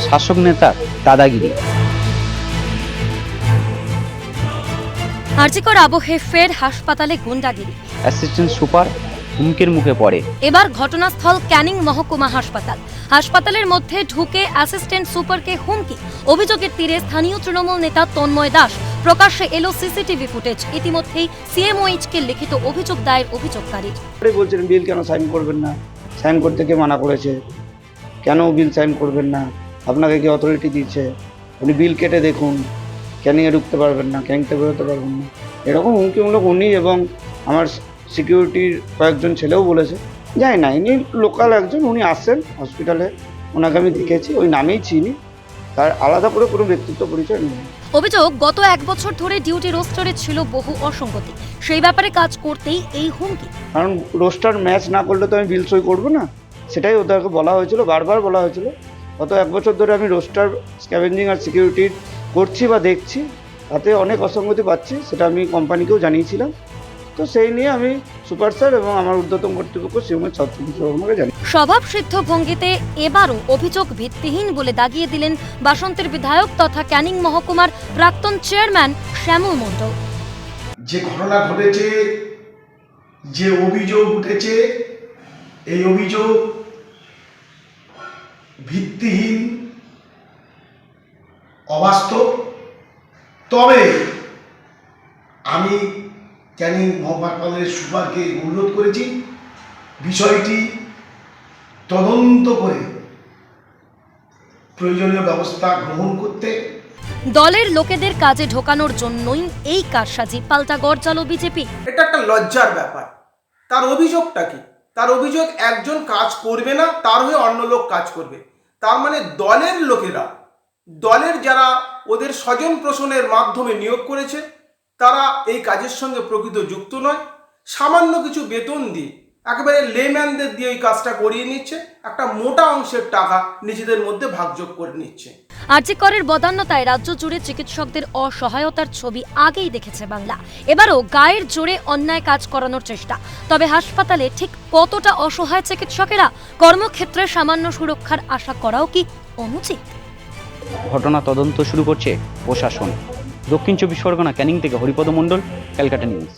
শাসক নেতার দাদাগিরি। আরজিকর আবহে ফের হাসপাতালে গুন্ডাগিরি। অ্যাসিস্ট্যান্ট সুপার হুমকির মুখে পড়ে। এবার ঘটনাস্থল ক্যানিং মহকুমা হাসপাতাল। হাসপাতালের মধ্যে ঢুকে অ্যাসিস্ট্যান্ট সুপারকে হুমকি। অভিযোগের তীরে স্থানীয় তৃণমূল নেতা তন্ময় দাস। প্রকাশ্যে এলো সিসিটিভি ফুটেজ। ইতিমধ্যেই সিএমওএইচকে লিখিত অভিযোগ দায়ের অভিযোগকারীর। বলছেন বিল কেন সাইন করবেন না, সাইন করতে কে মানা করেছে, কেন বিল সাইন করবেন না, আপনাকে কি অথরিটি দিচ্ছে, উনি বিল কেটে দেখুন, ক্যানিংয়ে ঢুকতে পারবেন না, ক্যানিংতে বেরোতে পারবেন না, এরকম হুমকিমূলক উনি এবং আমার সিকিউরিটির কয়েকজন ছেলেও বলেছে। জানি না, ইনি লোকাল একজন, উনি আসছেন হসপিটালে, ওনাকে আমি দেখেছি, ওই নামেই চিনি, তার আলাদা করে কোনো ব্যক্তিত্ব পরিচয় নেই। অভিযোগ, গত 1 বছর ধরে ডিউটি রোস্টারে ছিল বহু অসঙ্গতি। সেই ব্যাপারে কাজ করতেই এই হুমকি। কারণ রোস্টার ম্যাচ না করলে তো আমি বিল সই করবো না, সেটাই ওদেরকে বলা হয়েছিল, বারবার বলা হয়েছিল। গত 1 বছর ধরে আমি রোস্টার স্ক্যাভেঞ্জিং আর সিকিউরিটির করছি বা দেখছি, তাতে অনেক অসঙ্গতি পাচ্ছি, সেটা আমি কোম্পানিকেও জানিয়েছিলাম। তো সেই নিয়ে আমি সুপার স্যার এবং আমার ঊর্ধ্বতন কর্তৃপক্ষ সিএমএর ছাত্রকে জানি। স্বভাব সিদ্ধ ভঙ্গিতে এবারও অভিযোগ ভিত্তিহীন বলে দাগিয়ে দিলেন বাসন্তের বিধায়ক তথা ক্যানিং মহকুমার প্রাক্তন চেয়ারম্যান শ্যামল মণ্ডল। যে ঘটনা ঘটেছে, যে অভিযোগ উঠেছে, এই অভিযোগ ভিত্তিহীন, অবাস্তব। তবে আমি ক্যানিং মহকুমার সুপারকে অনুরোধ করেছি বিষয়টি তদন্ত করে প্রয়োজনীয় ব্যবস্থা গ্রহণ করতে। দলের লোকেদের কাজে ঢোকানোর জন্যই এই কারসাজি, পাল্টা গড়জালো বিজেপি। এটা একটা লজ্জার ব্যাপার। তার অভিযোগটা কি? তার অভিযোগ একজন কাজ করবে না, তার হয়ে অন্য লোক কাজ করবে। তার মানে দলের লোকেরা, দলের যারা ওদের স্বজন পোষণের মাধ্যমে নিয়োগ করেছে, তারা এই কাজের সঙ্গে প্রকৃত যুক্ত নয়। সামান্য কিছু বেতন দিয়ে, একেবারে লেম্যানদের দিয়ে এই কাজটা করিয়ে নিচ্ছে, একটা মোটা অংশের টাকা নিজেদের মধ্যে ভাগযোগ করে নিচ্ছে। আরজিকরের বদান্যতায় রাজ্য জুড়ে চিকিৎসকদের অসহায়তার ছবি আগেই দেখেছে বাংলা। এবারও গায়ের জোরে অন্যায় কাজ করানোর চেষ্টা। তবে হাসপাতালে ঠিক কতটা অসহায় চিকিৎসকেরা? কর্মক্ষেত্রে সামান্য সুরক্ষার আশা করাও কি অনুচিত? ঘটনা তদন্ত শুরু করছে প্রশাসন। দক্ষিণ 24 পরগনা ক্যানিং থেকে হরিপদ মণ্ডল, ক্যালকাটা নিউজ।